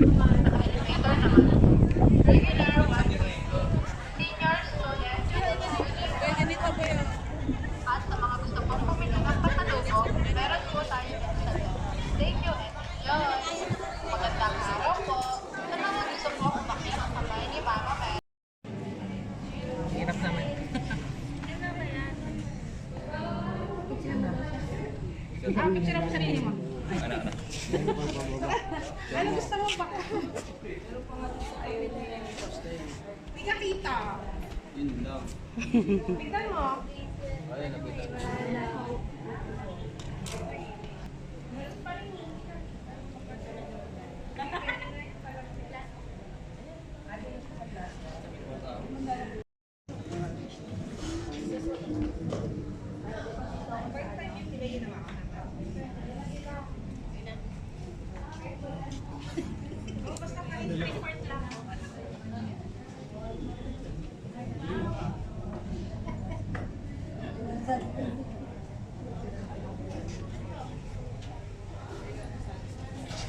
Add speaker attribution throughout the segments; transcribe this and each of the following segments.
Speaker 1: Naka-elevator naman po. Regular, 120. Senior student, at sa mga gusto pong bumili ng pasalubong, meron po tayo dito sa loob. Thank you and enjoy! Magandang araw po. Sa mga gusto pong umakyat ang kamay ni Mama Mel.
Speaker 2: Hirap naman.
Speaker 3: Picture mo sarili mo.
Speaker 2: Ano?
Speaker 3: Ano gusto mo ba? Hindi ka kita.
Speaker 2: Yun lang.
Speaker 3: Tignan mo.
Speaker 2: Ayun, nakita.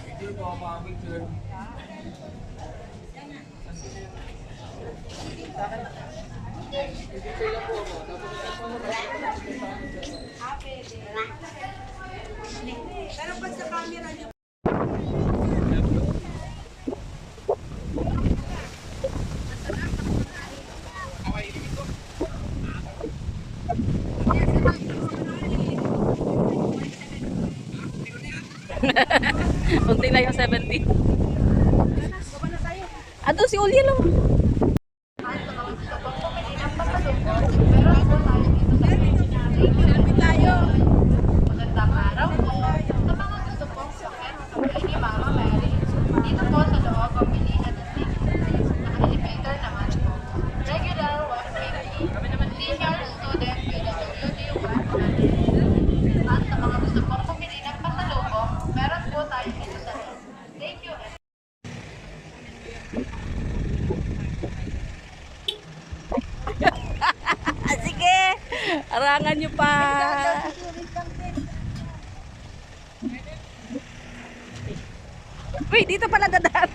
Speaker 2: Picture po ako, picture. Picture lang po ako.
Speaker 3: Pero pag sa camera niyo,
Speaker 4: Unti lang yung 70. Ato si Ulya lang.
Speaker 1: At sa mga gusto pong bumili ng pasalubong, meron po tayo dito sa loob. Thank you and enjoy! Magandang araw po. Sa mga gusto pong umakyat ang kamay ni Mama Mary, dito po sa loob ang bilihan ng tickets. Naka-elevator naman po. Regular, 150. Senior student, PWD, 100. At sa mga gusto pong bumili ng pasalubong, meron po tayo dito sa loob. Thank you and
Speaker 4: Sige, arangan nyo pa. Uy, dito pala dadaan.